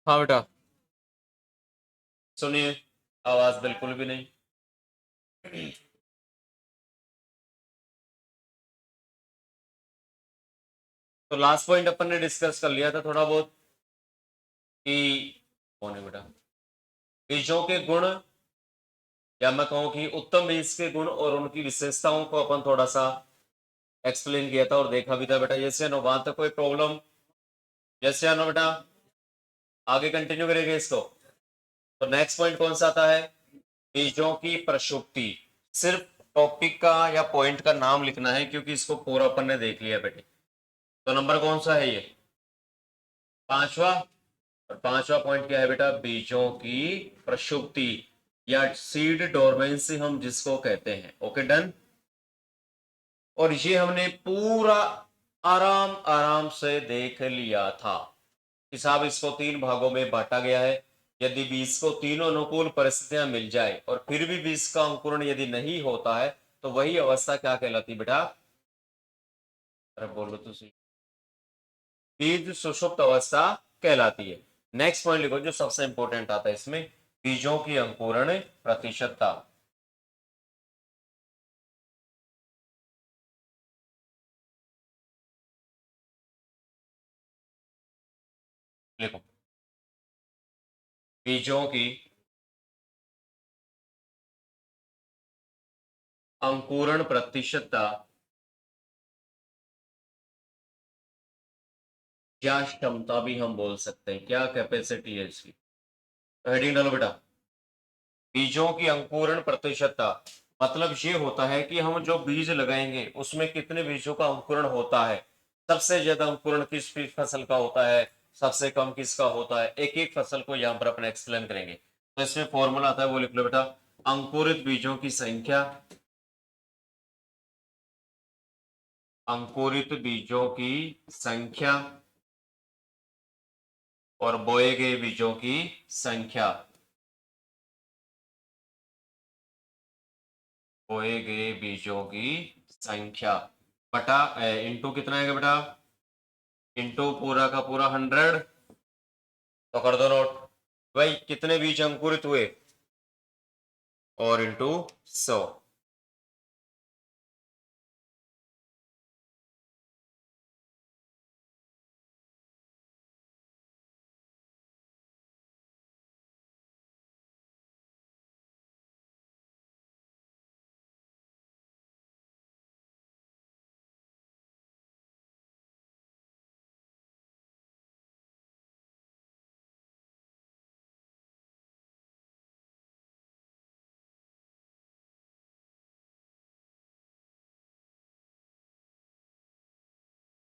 हाँ बेटा। सुनिए, आवाज बिल्कुल भी नहीं। तो लास्ट पॉइंट अपन ने डिस्कस कर लिया था थोड़ा बहुत कि कौन है बेटा, बीजों के गुण, या मैं कहूं कि उत्तम बीज के गुण और उनकी विशेषताओं को अपन थोड़ा सा एक्सप्लेन किया था और देखा भी था बेटा। जैसे नो वहां तक कोई प्रॉब्लम? जैसे नो बेटा, आगे कंटिन्यू करेंगे इसको। तो नेक्स्ट पॉइंट कौन सा आता है? बीजों की प्रसुप्ति। सिर्फ टॉपिक का या पॉइंट का नाम लिखना है क्योंकि इसको पूरा अपन ने देख लिया बेटे। तो नंबर कौन सा है ये? पांचवा। और पांचवा पॉइंट क्या है बेटा? बीजों की प्रसुप्ति या सीड डोरमेंसी हम जिसको कहते हैं। Okay done. और ये हमने पूरा आराम आराम से देख लिया था कि साहब इसको तीन भागों में बांटा गया है। यदि बीज को तीनों अनुकूल परिस्थितियां मिल जाए और फिर भी बीज का अंकुरण यदि नहीं होता है तो वही अवस्था क्या कहलाती बेटा? अरे बोलो तो सही। बीज सुषुप्त अवस्था कहलाती है। नेक्स्ट पॉइंट लिखो जो सबसे इंपॉर्टेंट आता है इसमें, बीजों की अंकुरण प्रतिशतता। लिखो, बीजों की अंकुरण प्रतिशतता या क्षमता भी हम बोल सकते हैं, क्या कैपेसिटी है इसकी। तो हेडिंग डालो बेटा, बीजों की अंकुरण प्रतिशतता। मतलब ये होता है कि हम जो बीज लगाएंगे उसमें कितने बीजों का अंकुरण होता है। सबसे ज्यादा अंकुरण किस फसल का होता है, सबसे कम किसका होता है। एक एक फसल को यहां पर अपने एक्सप्लेन करेंगे। तो इसमें फॉर्मूला आता है, वो लिख लो बेटा। अंकुरित बीजों की संख्या, अंकुरित बीजों की संख्या और बोए गए बीजों की संख्या। बोए गए बीजों की संख्या बटा इंटू कितना है बेटा? इंटू पूरा का पूरा 100। तो कर दो नोट भाई, कितने बीज अंकुरित हुए और इंटू 100।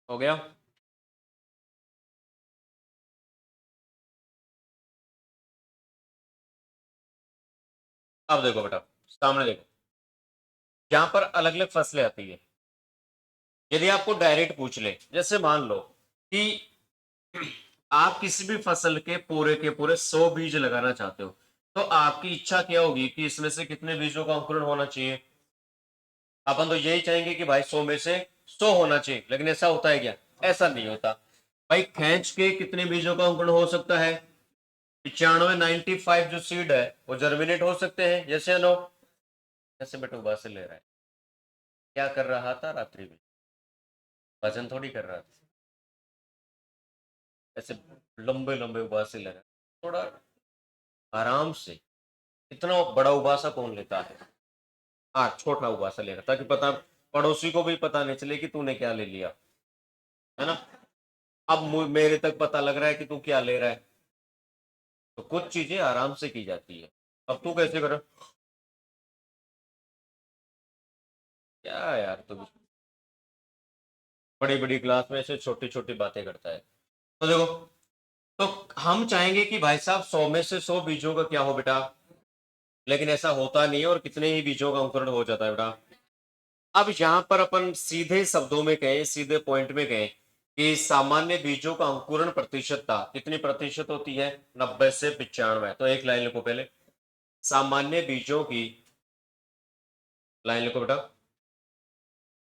हो गया। अब देखो बेटा, सामने देखो, यहां पर अलग अलग फसलें आती है। यदि आपको डायरेक्ट पूछ ले, जैसे मान लो कि आप किसी भी फसल के पूरे 100 बीज लगाना चाहते हो, तो आपकी इच्छा क्या होगी कि इसमें से कितने बीजों का अंकुरण होना चाहिए? अपन तो यही चाहेंगे कि भाई 100 में से 100 होना चाहिए, लेकिन ऐसा होता है क्या? ऐसा नहीं होता। भाई खींच के कितने बीजों का अंकुरण हो सकता है? 95 जो सीड है वो जर्मिनेट हो सकते हैं। जैसे नो, जैसे बेटा उबास से ले रहा है, क्या कर रहा था रात्रि में? वजन थोड़ी कर रहा था, ऐसे लंबे लंबे उबासे ले रहा है। थोड़ा आराम से। इतना बड़ा उबासा कौन लेता है? हाँ, छोटा उबासा ले रहा ताकि पता, पड़ोसी को भी पता नहीं चले कि तूने क्या ले लिया, है ना। अब मेरे तक पता लग रहा है कि तू क्या ले रहा है। तो कुछ चीजें आराम से की जाती है। अब तू कैसे कर? क्या यार तू बड़ी बड़ी क्लास में ऐसे छोटी छोटी बातें करता है। तो देखो, तो हम चाहेंगे कि भाई साहब 100 में से 100 बीजों का क्या हो बेटा, लेकिन ऐसा होता नहीं है और कितने ही बीजों का अंकुरण हो जाता है बेटा। अब यहां पर अपन सीधे शब्दों में कहें, सीधे पॉइंट में कहें कि सामान्य बीजों का अंकुरण प्रतिशतता कितनी प्रतिशत होती है? 90 से 95। तो एक लाइन लिखो पहले, सामान्य बीजों की, लाइन लिखो बेटा,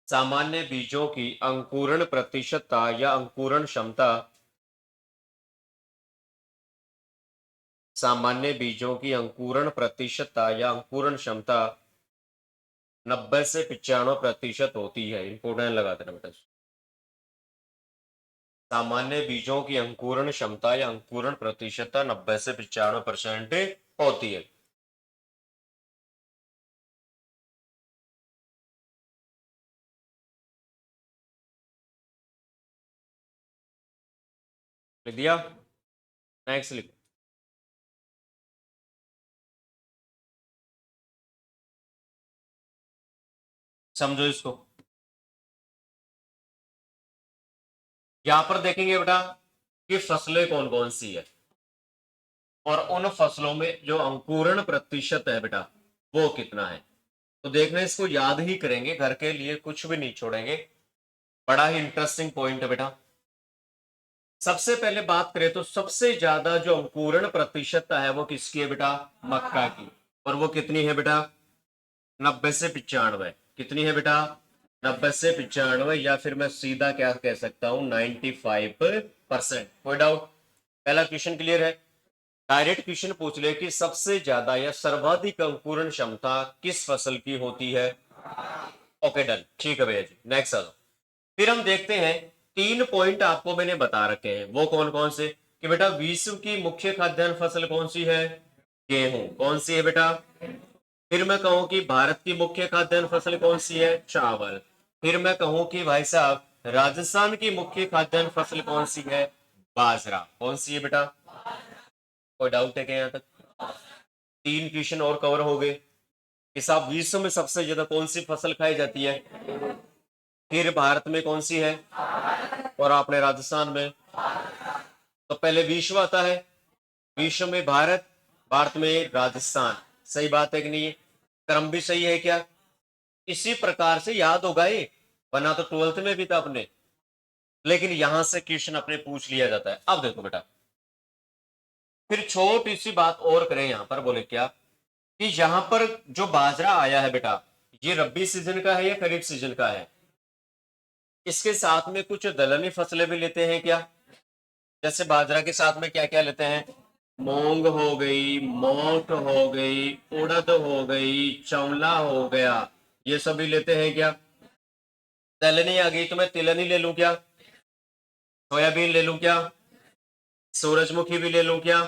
सामान्य बीजों की अंकुरण प्रतिशतता या अंकुरण क्षमता सामान्य बीजों की अंकुरण प्रतिशतता या अंकुरण क्षमता 90 से 95% होती है। इंपोर्टेंट लगा देना बेटा। सामान्य बीजों की अंकुरण क्षमता या अंकुरण प्रतिशतता 90 से 95% होती है। लिख दिया? नेक्स्ट लिखो। समझो इसको। यहां पर देखेंगे बेटा कि फसलें कौन कौन सी है और उन फसलों में जो अंकुरण प्रतिशत है बेटा वो कितना है। तो देखना, इसको याद ही करेंगे, घर के लिए कुछ भी नहीं छोड़ेंगे। बड़ा ही इंटरेस्टिंग पॉइंट है बेटा। सबसे पहले बात करें तो सबसे ज्यादा जो अंकुरण प्रतिशतता है वो किसकी है बेटा? मक्का की। और वो कितनी है बेटा? 90 से 95। कितनी है बेटा? 90 से 95, या फिर मैं सीधा क्या कह सकता हूं, 95%। कोई डाउट? पहला क्वेश्चन क्लियर है। डायरेक्ट क्वेश्चन पूछ ले कि सबसे ज्यादा या सर्वाधिक अंकुरण क्षमता किस फसल की होती है। ओके डन, ठीक है भैया जी। नेक्स्ट आ जाओ। फिर हम देखते हैं, 3 पॉइंट आपको मैंने बता रखे हैं, वो कौन कौन से कि बेटा विश्व की मुख्य खाद्यान्न फसल कौन सी है? गेहूं। कौन सी है बेटा? फिर मैं कहूं कि भारत की मुख्य खाद्यान्न फसल कौन सी है? चावल। फिर मैं कहूं कि भाई साहब राजस्थान की मुख्य खाद्यान्न फसल कौन सी है? बाजरा। कौन सी है बेटा? कोई डाउट है क्या यहां तक? 3 क्वेश्चन और कवर हो गए कि साहब विश्व में सबसे ज्यादा कौन सी फसल खाई जाती है, फिर भारत में कौन सी है, और आपने राजस्थान में। तो पहले विश्व आता है, विश्व में भारत, भारत में राजस्थान। सही बात है कि नहीं? क्रम भी सही है क्या? इसी प्रकार से याद होगा ये, वरना तो 12th में भी था अपने, लेकिन यहां से क्वेश्चन अपने पूछ लिया जाता है। अब देखो बेटा, फिर छोटी सी बात और करें यहां पर, बोले क्या कि यहां पर जो बाजरा आया है बेटा, ये रब्बी सीजन का है या खरीफ सीजन का है? इसके साथ में कुछ दलहनी फसलें भी लेते हैं क्या? जैसे बाजरा के साथ में क्या क्या लेते हैं? मूंग हो गई, मोठ हो गई, उड़द हो गई, चौला हो गया, ये सभी लेते हैं क्या? दलहनी आ गई तो मैं तिलहनी ले लूं क्या? सोयाबीन ले लूं क्या? सूरजमुखी भी ले लूं क्या?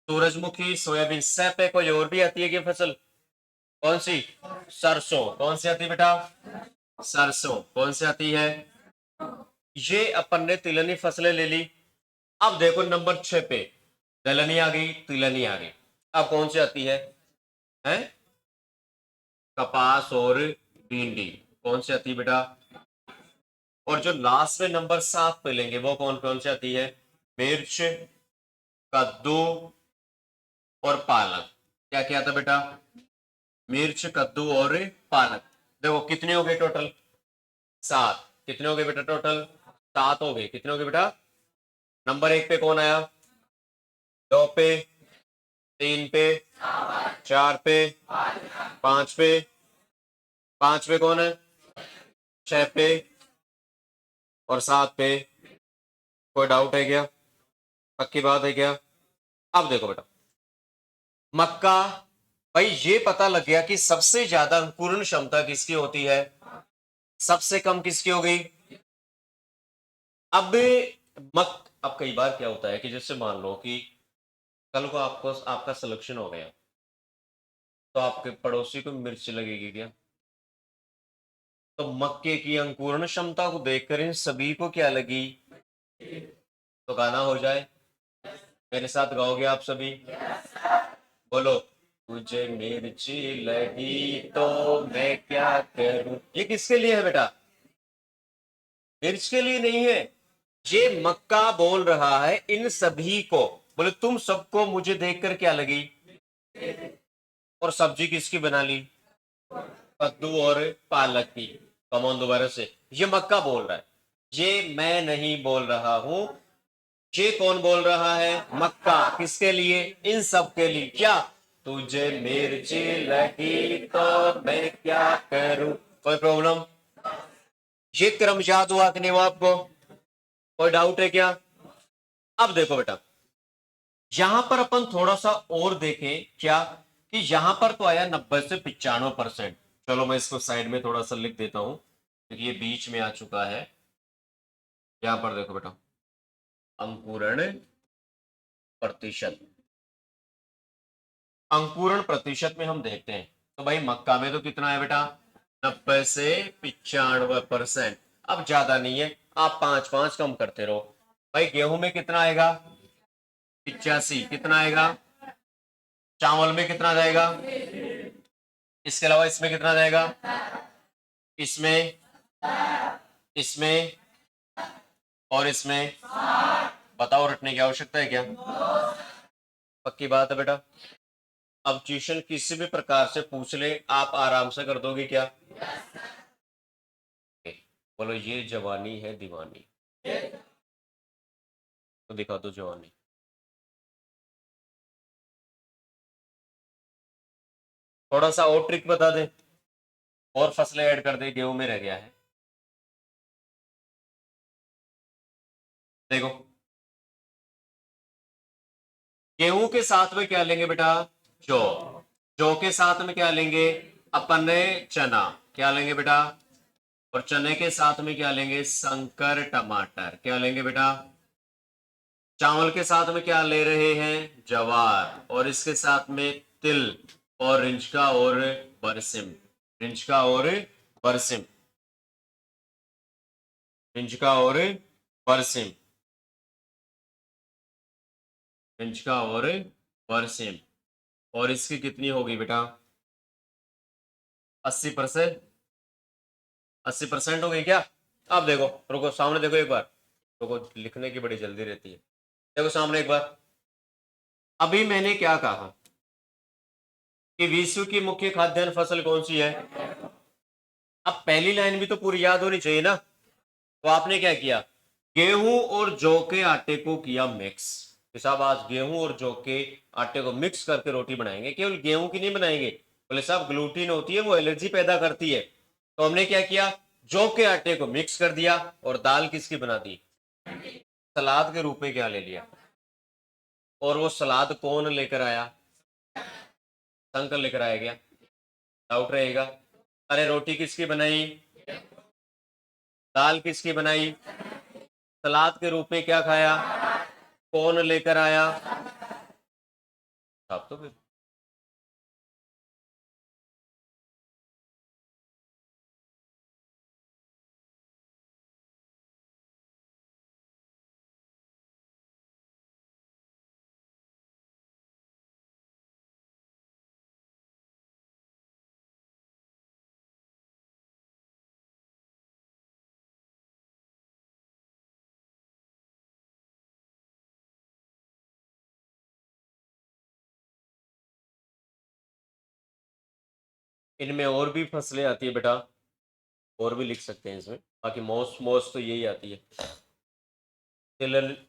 सूरजमुखी, सोयाबीन, सह पे कोई और भी आती है क्या फसल? कौन सी? सरसों। कौन सी आती है बेटा? सरसों। कौन सी आती है? ये अपन ने तिलहनी फसलें ले ली। अब देखो नंबर 6 पे दलहनी आ गई, तिलहनी आ गई। अब कौन सी आती है? हैं? कपास और भिंडी। कौन सी आती है बेटा? और जो लास्ट में नंबर 7 पे लेंगे वो कौन कौन सी आती है? मिर्च, कद्दू और पालक। क्या क्या था बेटा? मिर्च, कद्दू और पालक। देखो कितने हो गए टोटल? 7। कितने हो गए बेटा टोटल? 7 हो गए। कितने हो गए बेटा? नंबर 1 पे कौन आया? 2 पे, 3 पे, 4 पे, 5 पे, 5 पे कौन है? 6 पे और 7 पे। कोई डाउट है क्या? पक्की बात है क्या? अब देखो बेटा, मक्का, भाई ये पता लग गया कि सबसे ज्यादा अंकुरण क्षमता किसकी होती है, सबसे कम किसकी हो गई? अब अब कई बार क्या होता है कि जैसे मान लो कि कल को आपको आपका सिलेक्शन हो गया, तो आपके पड़ोसी को मिर्च लगेगी क्या? तो मक्के की अंकुरण क्षमता को देखकर इन सभी को क्या लगी? तो गाना हो जाए, मेरे साथ गाओगे आप सभी? बोलो। तुझे मिर्ची लगी तो मैं क्या करूं। ये किसके लिए है बेटा? मिर्च के लिए नहीं है। ये मक्का बोल रहा है इन सभी को, बोले तुम सबको मुझे देखकर क्या लगी? और सब्जी किसकी बना ली? कद्दू और पालक की। कमॉन दोबारा से, ये मक्का बोल रहा है, ये मैं नहीं बोल रहा हूं। ये कौन बोल रहा है? मक्का। किसके लिए? इन सब के लिए। क्या? तुझे मिर्ची लगी तो मैं क्या करूं। कोई प्रॉब्लम? ये क्रम याद हुआ कि नहीं हुआ आपको? कोई डाउट है क्या? अब देखो बेटा, यहां पर अपन थोड़ा सा और देखें क्या, कि यहां पर तो आया 90 से 95%। चलो मैं इसको साइड में थोड़ा सा लिख देता हूं क्योंकि ये बीच में आ चुका है। यहां पर देखो बेटा, अंकुरण प्रतिशत, अंकुरण प्रतिशत में हम देखते हैं तो भाई मक्का में तो कितना है बेटा, 90 से 95%। अब ज्यादा नहीं है, आप 5-5 कम करते रहो। भाई गेहूं में कितना आएगा, 85। कितना आएगा, चावल में कितना जाएगा, इसके अलावा इसमें कितना जाएगा, इसमें, इसमें और इसमें। बताओ, रटने की आवश्यकता है क्या, पक्की बात है बेटा। अब ट्यूशन किसी भी प्रकार से पूछ ले, आप आराम से कर दोगे क्या, बोलो ये जवानी है दीवानी, तो दिखा दो जवानी। थोड़ा सा और ट्रिक बता दे, और फसलें ऐड कर दे, गेहूं में रह गया है। देखो, गेहूं के साथ में क्या लेंगे बेटा, जौ। जौ के साथ में क्या लेंगे अपन ने, चना। क्या लेंगे बेटा, और चने के साथ में क्या लेंगे, संकर टमाटर। क्या लेंगे बेटा, चावल के साथ में क्या ले रहे हैं, जवार। और इसके साथ में तिल और रिंचका और बरसिम, रिंचका और बरसिम, रिंचका और बरसिम, रिंचका और बरसिम। और इसकी कितनी होगी बेटा, 80%। 80% हो गई क्या। अब देखो, रुको सामने देखो एक बार, रुको लिखने की बड़ी जल्दी रहती है। देखो सामने एक बार, अभी मैंने क्या कहा कि विश्व की मुख्य खाद्यान्न फसल कौन सी है। अब पहली लाइन भी तो पूरी याद होनी चाहिए ना, तो आपने क्या किया, गेहूं और जौ के आटे को किया मिक्स। कि साहब आज गेहूं और जौ के आटे को मिक्स करके रोटी बनाएंगे, केवल गेहूं की नहीं बनाएंगे। बोले साहब ग्लूटीन होती है, वो एलर्जी पैदा करती है। तो हमने क्या किया, जौ के आटे को मिक्स कर दिया और दाल किसकी बना दी, सलाद के रूप में क्या ले लिया। और वो सलाद कौन लेकर आया, शंकर लेकर आया क्या, डाउट रहेगा। अरे रोटी किसकी बनाई, दाल किसकी बनाई, सलाद के रूप में क्या खाया, कौन लेकर आया। आप तो फिर इनमें और भी फसलें आती है बेटा, और भी लिख सकते हैं इसमें। बाकी मोस्ट मोस्ट तो यही आती है।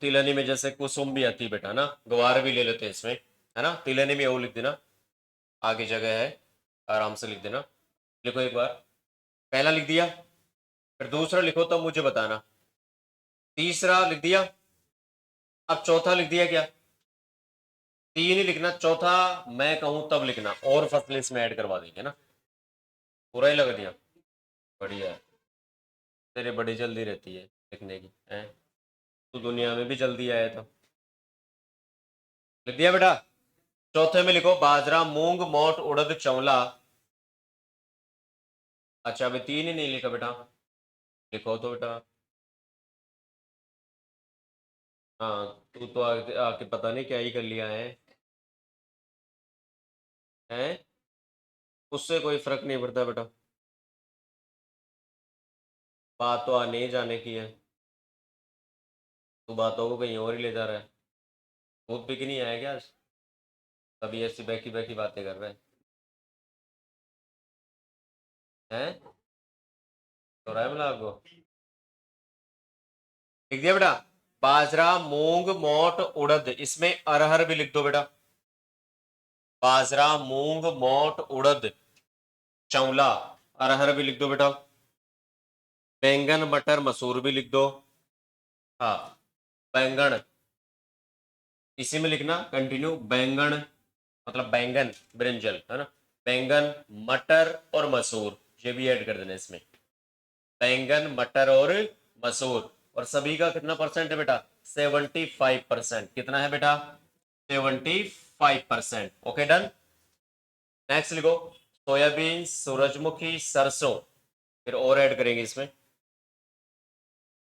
तिलनी में जैसे कुसुम भी आती है बेटा ना, ग्वार भी ले लेते हैं इसमें, है ना। तिलनी में वो लिख देना, आगे जगह है, आराम से लिख देना। लिखो एक बार, पहला लिख दिया, फिर दूसरा लिखो तब मुझे बताना, तीसरा लिख दिया, अब चौथा लिख दिया क्या, तीन ही लिखना, चौथा मैं कहूं तब लिखना, और फसलें इसमें ऐड करवा देंगे ना। पूरा ही लग दिया, बढ़िया है। तेरे बड़ी जल्दी रहती है लिखने की है, तू दुनिया में भी जल्दी आया था। लिख दिया बेटा। चौथे में लिखो बाजरा, मूंग, मोट, उड़द, चवला। अच्छा अभी तीन ही नहीं लिखा बेटा, लिखो तो बेटा। हाँ, तू तो आके आके पता नहीं क्या ही कर लिया है, उससे कोई फर्क नहीं पड़ता बेटा, बात तो आने ही जाने की है। तू बातों को कहीं और ही ले जा रहा है, भूत भी नहीं आया क्या आज? तभी ऐसी बैठी बैठी बातें कर रहा है, तो रहा है मिला आपको। लिख दिया बेटा, बाजरा, मूंग, मोट, उड़द, इसमें अरहर भी लिख दो बेटा। बाजरा, मूंग, मोट, उड़द, चौला, अरहर भी लिख दो बेटा। बैंगन, मटर, मसूर भी लिख दो। हाँ, बैंगन, इसी में लिखना कंटिन्यू, बैंगन मतलब बैंगन ब्रिंजल है ना, बैंगन मटर और मसूर, ये भी ऐड कर देना इसमें, बैंगन मटर और मसूर। और सभी का कितना परसेंट है बेटा? 75%। कितना है बेटा? 75%। Okay done. नेक्स्ट लिखो, सोयाबीन, सूरजमुखी, सरसों, फिर और ऐड करेंगे इसमें,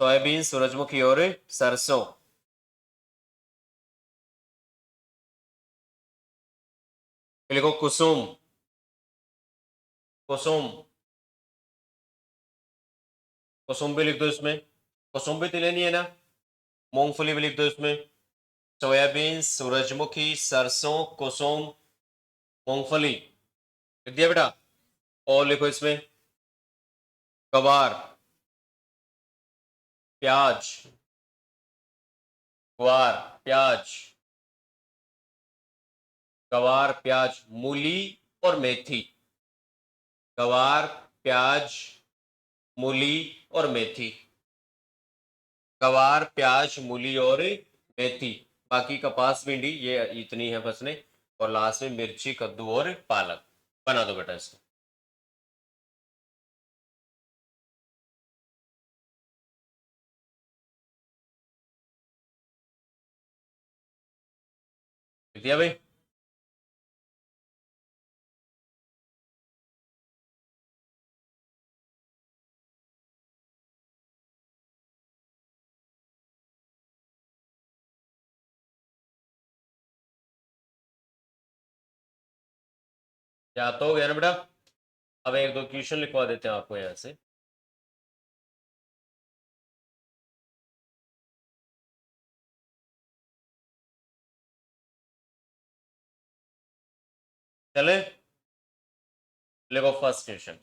सोयाबीन, सूरजमुखी और सरसों। फिर लिखो कुसुम, कुसुम, कुसुम भी लिख दो इसमें, कुसुम भी तो लेनी है ना। मूंगफली भी लिख दो इसमें, सोयाबीन, सूरजमुखी, सरसों, कुसुम, मूंगफली लिख दिया बेटा। और लिखो इसमें गवार, प्याज, ग्वार, प्याज, गवार, प्याज, मूली और मेथी, गवार, प्याज, मूली और मेथी, गवार, प्याज, मूली और मेथी। बाकी कपास, भिंडी ये इतनी है फसलें, और लास्ट में मिर्ची, कद्दू और पालक। बना दो बेटा इसको। लिख दिया भाई? या तो हो गया ना बेटा? अब एक दो क्वेश्चन लिखवा देते हैं आपको यहां से। चले, लिखो फर्स्ट क्वेश्चन।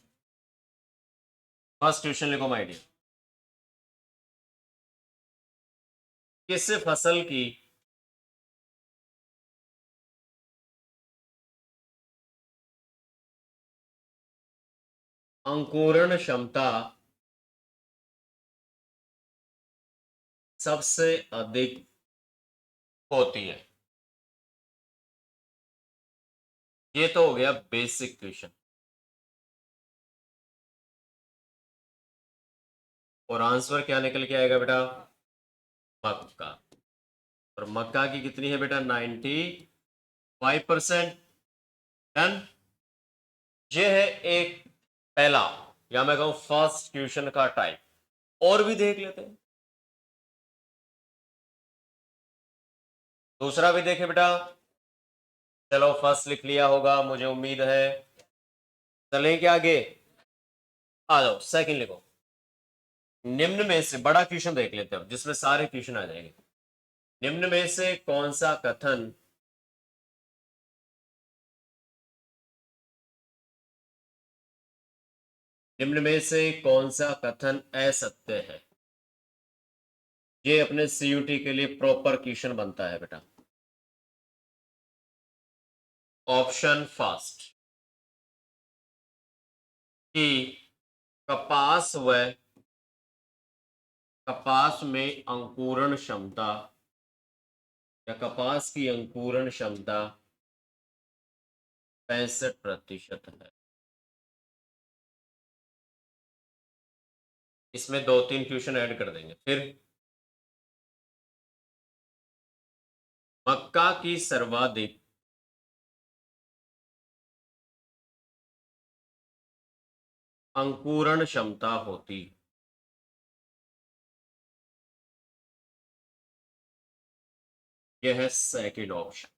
फर्स्ट क्वेश्चन लिखो माय डियर, किस फसल की अंकुरण क्षमता सबसे अधिक होती है? ये तो हो गया बेसिक क्वेश्चन। और आंसर क्या निकल के आएगा बेटा? मक्का। और मक्का की कितनी है बेटा? 95%। डन। ये है एक पहला, या मैं कहूं फर्स्ट क्वेश्चन का टाइप। और भी देख लेते हैं, दूसरा भी देखें बेटा। चलो फर्स्ट लिख लिया होगा मुझे उम्मीद है। चलें क्या आगे? आ जाओ सेकंड लिखो। निम्न में से बड़ा क्वेश्चन देख लेते हैं अब, जिसमें सारे क्वेश्चन आ जाएंगे। निम्न में से कौन सा कथन निम्न में से कौन सा कथन असत्य है? ये अपने सीयूटी के लिए प्रॉपर क्वेश्चन बनता है बेटा। ऑप्शन फर्स्ट, कि कपास व कपास में अंकुरण क्षमता, या कपास की अंकुरण क्षमता 65% है। इसमें दो तीन क्वेश्चन ऐड कर देंगे। फिर मक्का की सर्वाधिक अंकुरण क्षमता होती, यह है सेकंड ऑप्शन।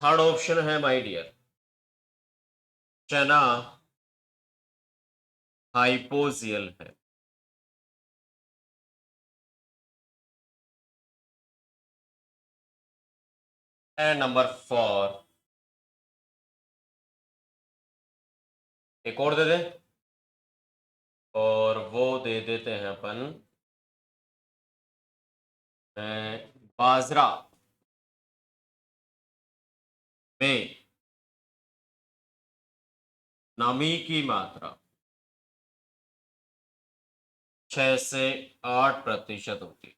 थर्ड ऑप्शन है माय डियर, चना हाइपोजियल है। एंड नंबर फोर, एक और दे दे, और वो दे देते हैं अपन बाजरा में नमी की मात्रा 6 से 8% होती है।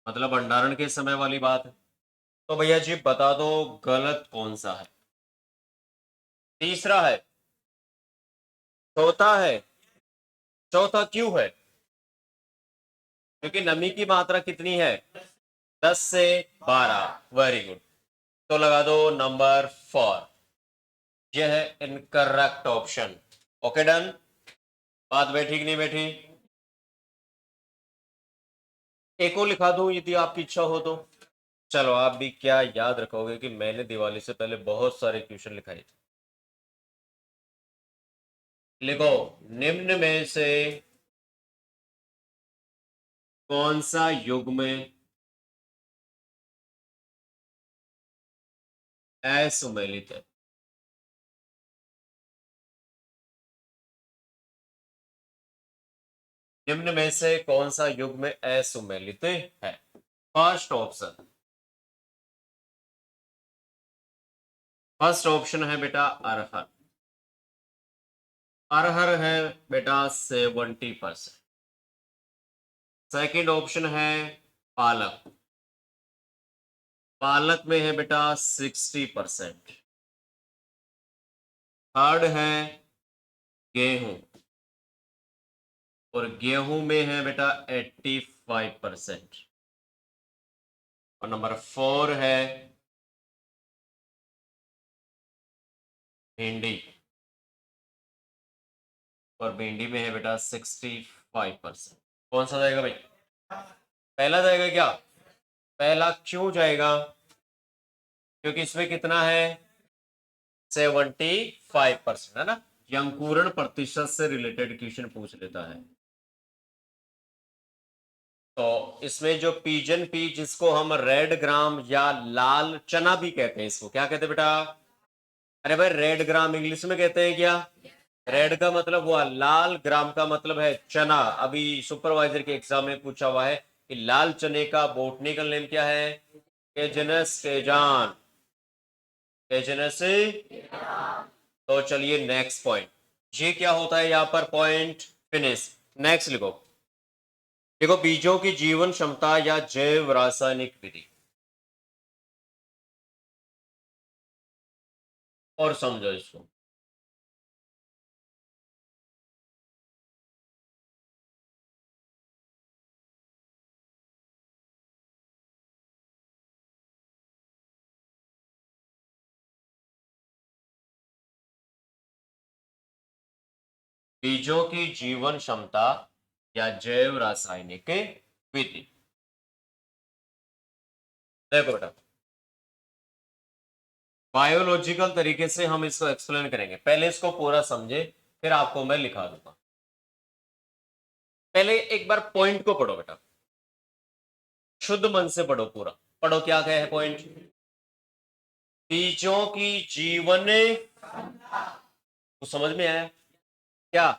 मतलब भंडारण के समय वाली बात है। तो भैया जी बता दो गलत कौन सा है। तीसरा है, चौथा है। चौथा क्यों है? क्योंकि नमी की मात्रा कितनी है? 10 से 12। Very good. तो लगा दो नंबर 4। यह है इनकरेक्ट ऑप्शन। Okay done. बात बैठी कि नहीं बैठी? एक और लिखा दूं यदि आपकी इच्छा हो तो। चलो आप भी क्या याद रखोगे कि मैंने दिवाली से पहले बहुत सारे क्वेश्चन लिखाए थे। लिखो, निम्न में से कौन सा युग्म असुमेलित है? निम्न में से कौन सा युग्म असुमेलित है? फर्स्ट ऑप्शन, फर्स्ट ऑप्शन है बेटा अरहर। अरहर है बेटा 70%। सेकंड ऑप्शन है पालक। पालक में है बेटा 60%। थर्ड है गेहूं, और गेहूं में है बेटा 85%। और नंबर 4 है भिंडी, और भिंडी में है बेटा 65%। कौन सा जाएगा भाई? पहला जाएगा क्या? पहला क्यों जाएगा? क्योंकि इसमें कितना है? 75%, है ना? ये अंकुरण प्रतिशत से रिलेटेड क्वेश्चन पूछ लेता है। तो इसमें जो पीजन पी, जिसको हम रेड ग्राम या लाल चना भी कहते हैं, इसको क्या कहते हैं बेटा? अरे भाई रेड ग्राम इंग्लिश में कहते हैं क्या? रेड का मतलब हुआ लाल, ग्राम का मतलब है चना। अभी सुपरवाइजर के एग्जाम में पूछा हुआ है कि लाल चने का बोटनिकल नेम क्या है? केजनस केजान। केजनस। तो चलिए नेक्स्ट पॉइंट। ये क्या होता है यहां पर? Point finish. नेक्स्ट लिखो। देखो, बीजों की जीवन क्षमता या जैव रासायनिक विधि, और समझो इसको। बीजों की जीवन क्षमता या जैव रासायनिक विधि। देखो बेटा, बायोलॉजिकल तरीके से हम इसको एक्सप्लेन करेंगे। पहले इसको पूरा समझे, फिर आपको मैं लिखा दूंगा। पहले एक बार पॉइंट को पढ़ो बेटा, शुद्ध मन से पढ़ो पूरा। पढ़ो क्या क्या है पॉइंट। बीजों की जीवन को समझ में आया क्या?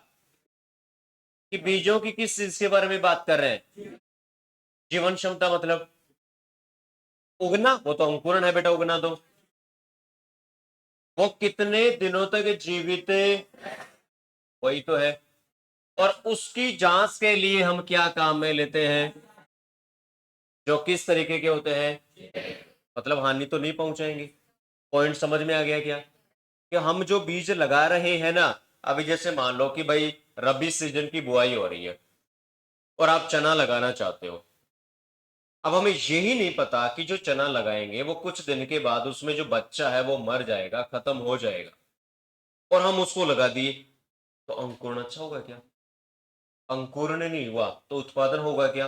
कि बीजों की किस चीज के बारे में बात कर रहे हैं? जीवन क्षमता मतलब उगना, वो तो अंकुरण है बेटा, उगना। तो वो कितने दिनों तक जीवित, वही तो है। और उसकी जांच के लिए हम क्या काम में लेते हैं? जो किस तरीके के होते हैं? मतलब हानि तो नहीं पहुंचाएंगे। पॉइंट समझ में आ गया क्या? कि हम जो बीज लगा रहे हैं ना, अभी जैसे मान लो कि भाई रबी सीजन की बुआई हो रही है और आप चना लगाना चाहते हो। अब हमें यही नहीं पता कि जो चना लगाएंगे वो कुछ दिन के बाद उसमें जो बच्चा है वो मर जाएगा, खत्म हो जाएगा, और हम उसको लगा दिए। तो अंकुरण अच्छा होगा क्या? अंकुरण नहीं हुआ तो उत्पादन होगा क्या?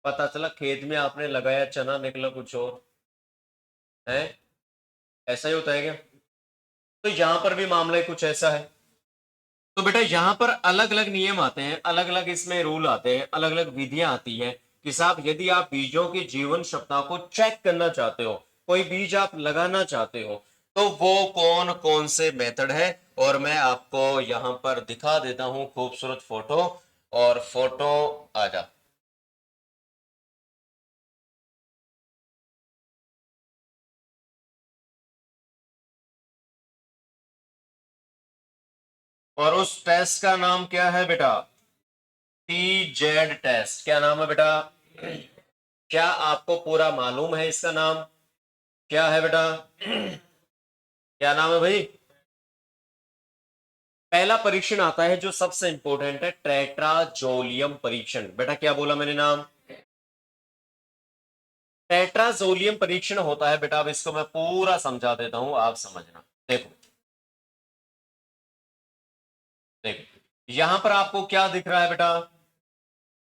पता चला खेत में आपने लगाया चना, निकला कुछ और है। ऐसा ही होता है क्या? तो यहां पर भी मामला कुछ ऐसा है। तो बेटा यहां पर अलग अलग नियम आते हैं, अलग अलग इसमें रूल आते हैं, अलग अलग विधियां आती हैं कि साहब यदि आप बीजों की जीवन क्षमता को चेक करना चाहते हो, कोई बीज आप लगाना चाहते हो, तो वो कौन कौन से मेथड है। और मैं आपको यहां पर दिखा देता हूं खूबसूरत फोटो। और फोटो आ जा। और उस टेस्ट का नाम क्या है बेटा? T Z test. क्या नाम है बेटा? क्या आपको पूरा मालूम है इसका नाम क्या है बेटा? क्या नाम है भाई? पहला परीक्षण आता है जो सबसे इंपॉर्टेंट है, टेट्राजोलियम परीक्षण। बेटा क्या बोला मैंने नाम? टेट्राजोलियम परीक्षण होता है बेटा। अब इसको मैं पूरा समझा देता हूं, आप समझना। देखो देखो यहां पर आपको क्या दिख रहा है बेटा?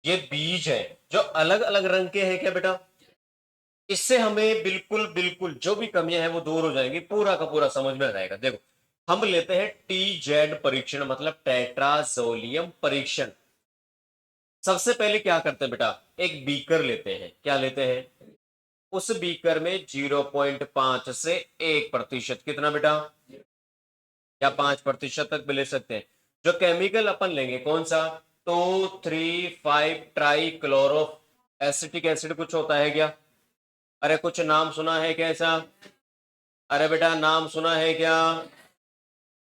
ये बीज है जो अलग अलग रंग के हैं क्या बेटा? इससे हमें बिल्कुल बिल्कुल जो भी कमियां हैं वो दूर हो जाएंगी, पूरा का पूरा समझ में आ जाएगा। देखो हम लेते हैं टीजेड परीक्षण, मतलब टेट्राजोलियम परीक्षण। सबसे पहले क्या करते हैं बेटा? एक बीकर लेते हैं। क्या लेते हैं? उस बीकर में 0.5 से 1%, कितना बेटा? या 5% तक भी ले सकते हैं। जो केमिकल अपन लेंगे कौन सा? 2,3,5 ट्राई क्लोरो एसिटिक एसिड कुछ होता है क्या? अरे कुछ नाम सुना है क्या ऐसा? अरे बेटा नाम सुना है क्या?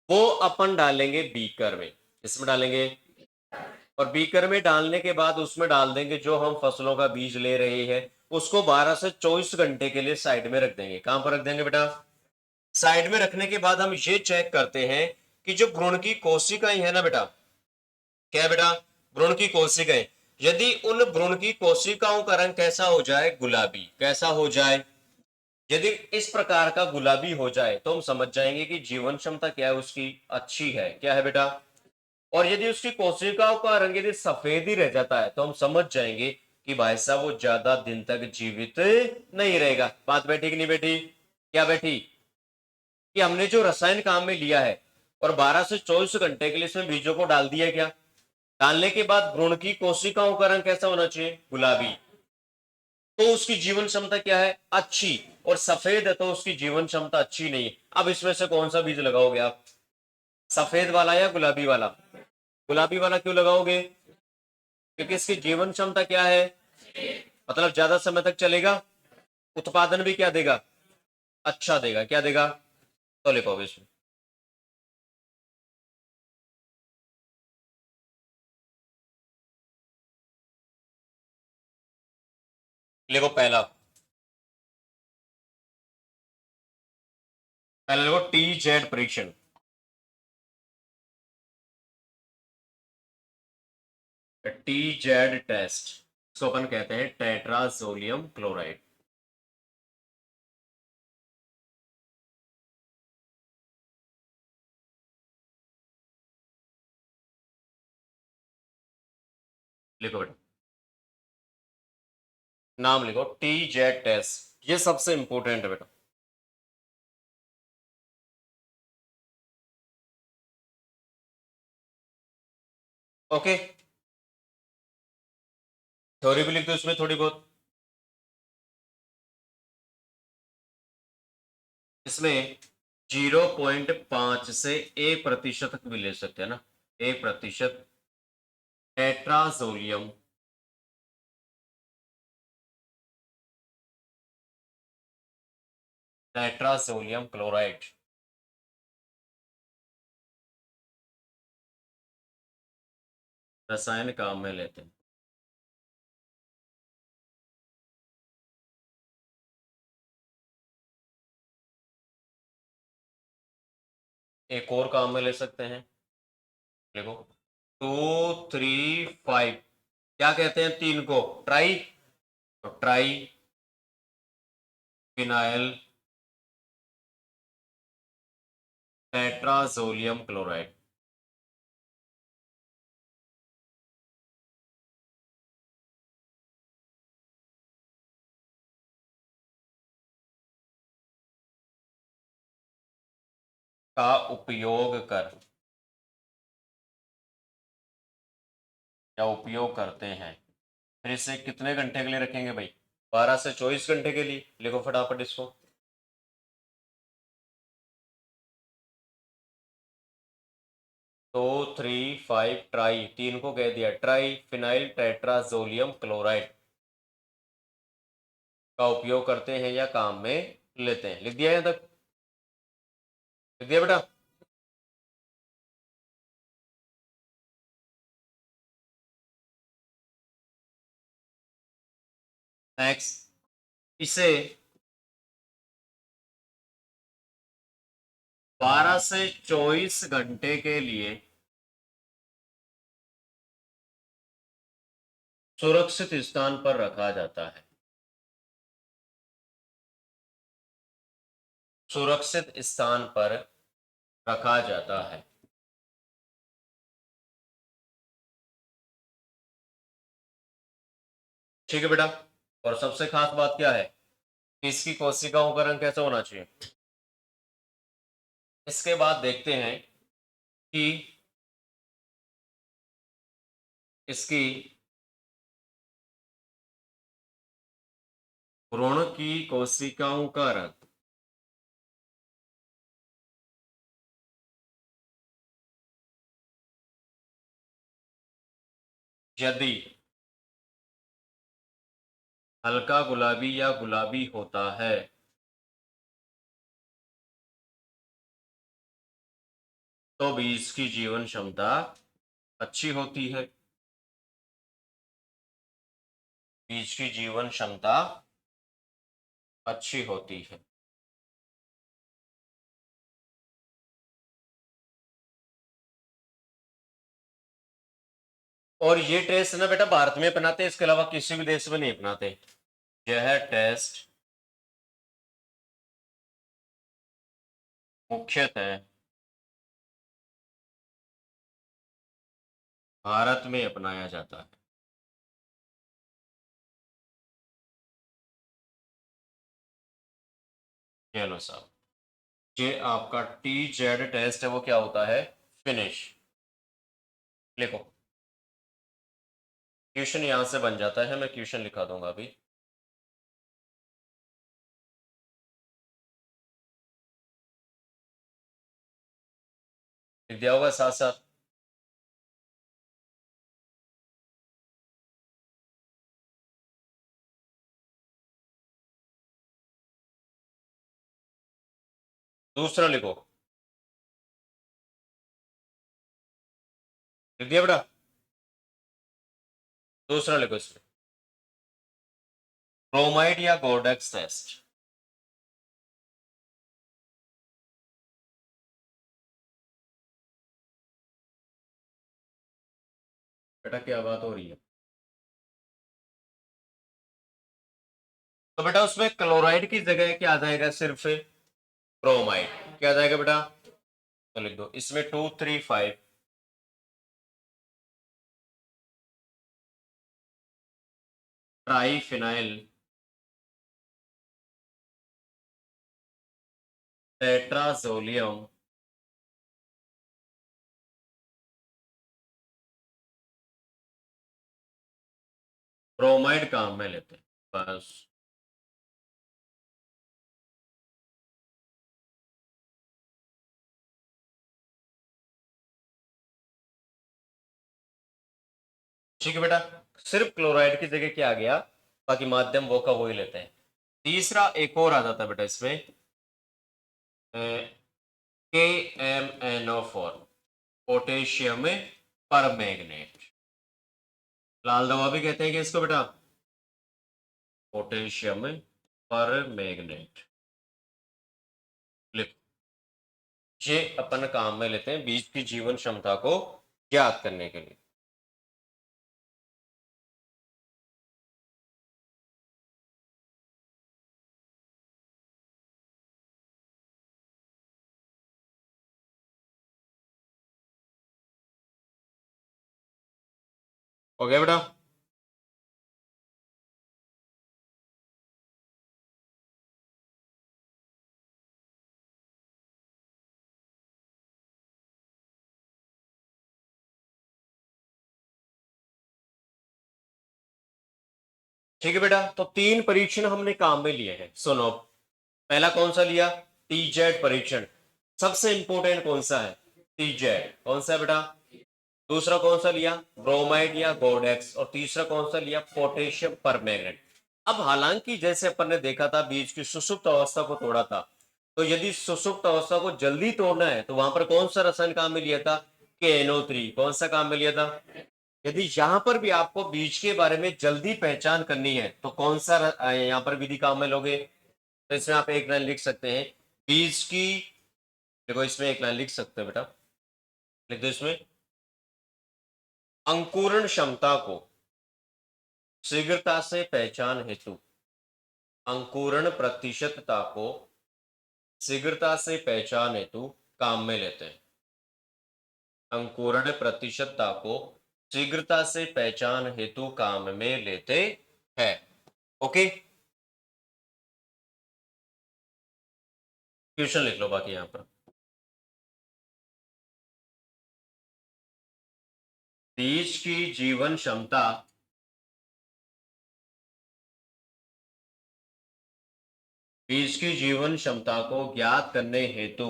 वो अपन डालेंगे बीकर में। इसमें डालेंगे, और बीकर में डालने के बाद उसमें डाल देंगे जो हम फसलों का बीज ले रहे हैं, उसको 12 से 24 घंटे के लिए साइड में रख देंगे। कहां पर रख देंगे बेटा? साइड में रखने के बाद हम ये चेक करते हैं कि जो भ्रूण की कोशिकाएं है ना बेटा, क्या है बेटा? भ्रूण की कोशिकाएं, यदि उन भ्रूण की कोशिकाओं का रंग कैसा हो जाए? गुलाबी। कैसा हो जाए? यदि इस प्रकार का गुलाबी हो जाए तो हम समझ जाएंगे कि जीवन क्षमता क्या है उसकी, अच्छी है। क्या है बेटा? और यदि उसकी कोशिकाओं का रंग यदि सफेद ही रह जाता है तो हम समझ जाएंगे कि भाई साहब वो ज्यादा दिन तक जीवित नहीं रहेगा। बात बैठी कि नहीं बैठी? क्या बैठी? कि हमने जो रसायन काम में लिया है और 12 से 24 घंटे के लिए इसमें बीजों को डाल दिया, क्या डालने के बाद भ्रूण की कोशिकाओं का रंग कैसा होना चाहिए? गुलाबी। तो उसकी जीवन क्षमता क्या है? अच्छी। और सफेद है तो उसकी जीवन क्षमता अच्छी नहीं है। अब इसमें से कौन सा बीज लगाओगे आप? सफेद वाला या गुलाबी वाला? गुलाबी वाला क्यों लगाओगे? क्योंकि इसकी जीवन क्षमता क्या है? मतलब ज्यादा समय तक चलेगा, उत्पादन भी क्या देगा? अच्छा देगा। क्या देगा? तो लिखो इसमें। लिखो पहला, पहले लिखो टी जेड परीक्षण। टी जेड टेस्ट, इसको अपन कहते हैं टेट्राजोलियम क्लोराइड। लिखो बेटा, नाम लिखो टी जेड टेस्ट, ये सबसे इंपॉर्टेंट है बेटा। ओके, थ्योरी भी लिख दो इसमें थोड़ी बहुत। इसमें 0.5 से 1% तक भी ले सकते हैं ना, 1% टेट्राजोलियम टेट्राजोलियम क्लोराइड रसायन काम में लेते हैं। एक और काम में ले सकते हैं, देखो 2, 3, 5, क्या कहते हैं तीन को? ट्राई। तो ट्राई फिनाइल टेट्राजोलियम क्लोराइड का उपयोग कर, या उपयोग करते हैं। फिर इसे कितने घंटे के लिए रखेंगे भाई? 12 से 24 घंटे के लिए। लिखो फटाफट इसको। 2, 3, 5 ट्राई, तीन को कह दिया ट्राई फिनाइल टेट्राजोलियम क्लोराइड का उपयोग करते हैं या काम में लेते हैं। लिख दिया यहां तक? लिख दिया बेटा? नेक्स्ट इसे 12 से 24 घंटे के लिए सुरक्षित स्थान पर रखा जाता है। सुरक्षित स्थान पर रखा जाता है। ठीक है बेटा। और सबसे खास बात क्या है कि इसकी कोशिकाओं का रंग कैसा होना चाहिए। इसके बाद देखते हैं कि इसकी भ्रूण की कोशिकाओं का रंग यदि हल्का गुलाबी या गुलाबी होता है तो बीज की जीवन क्षमता अच्छी होती है। बीज की जीवन क्षमता अच्छी होती है। और ये टेस्ट ना बेटा भारत में अपनाते हैं, इसके अलावा किसी भी देश में नहीं अपनाते। यह टेस्ट मुख्यतः भारत में अपनाया जाता है। चलो साहब, ये आपका TZ टेस्ट है, वो क्या होता है, फिनिश। लिखो, क्वेश्चन यहां से बन जाता है, मैं क्वेश्चन लिखा दूंगा अभी। लिख दिया होगा साथ साथ। दूसरा लिखो, लिख दिया बेटा। दूसरा लिखो इसमें ब्रोमाइड या गोर्डेक्स टेस्ट। बेटा क्या बात हो रही है। तो बेटा उसमें क्लोराइड की जगह क्या आ जाएगा, सिर्फ ब्रोमाइड। क्या आ जाएगा बेटा, तो लिख दो इसमें 235 ट्राइफिनाइल टेट्राजोलियम ब्रोमाइड काम में लेते हैं बस। ठीक है बेटा, सिर्फ क्लोराइड की जगह क्या आ गया, बाकी माध्यम वो का वो ही लेते हैं। तीसरा एक और आ जाता है बेटा इसमें, KMnO4 पोटेशियम परमैंगनेट। लाल दवा भी कहते हैं कि इसको बेटा, पोटेशियम परमैंगनेट। लिखो, ये अपन काम में लेते हैं बीज की जीवन क्षमता को ज्ञात करने के लिए। हो गया बेटा। ठीक है बेटा, तो 3 परीक्षण हमने काम में लिए हैं, सुनो। पहला कौन सा लिया, TZ परीक्षण। सबसे इंपॉर्टेंट कौन सा है, TZ। कौन सा है बेटा। दूसरा कौन सा लिया, ब्रोमाइड या गोर्डेक्स। और तीसरा कौन सा लिया, पोटेशियम परमैंगनेट। अब हालांकि जैसे अपन ने देखा था बीज की सुषुप्त अवस्था को तोड़ा था, तो यदि सुषुप्त अवस्था को जल्दी तोड़ना है तो वहां पर कौन सा रसायन काम में लिया था, KNO3। कौन सा काम में लिया था, यदि यहां पर भी आपको बीज के बारे में जल्दी पहचान करनी है तो कौन सा यहां पर विधि काम में लोगे? तो इसमें आप एक लाइन लिख सकते हैं, बीज की, देखो इसमें एक लाइन लिख सकते हो बेटा, लिख दो इसमें, अंकुरण क्षमता को शीघ्रता से पहचान हेतु, अंकुरण प्रतिशतता को शीघ्रता से पहचान हेतु काम में लेते हैं। अंकुरण प्रतिशतता को शीघ्रता से पहचान हेतु काम में लेते हैं। ओके, क्वेश्चन लिख लो बाकी यहां पर। बीज की जीवन क्षमता बीज की जीवन क्षमता को ज्ञात करने हेतु,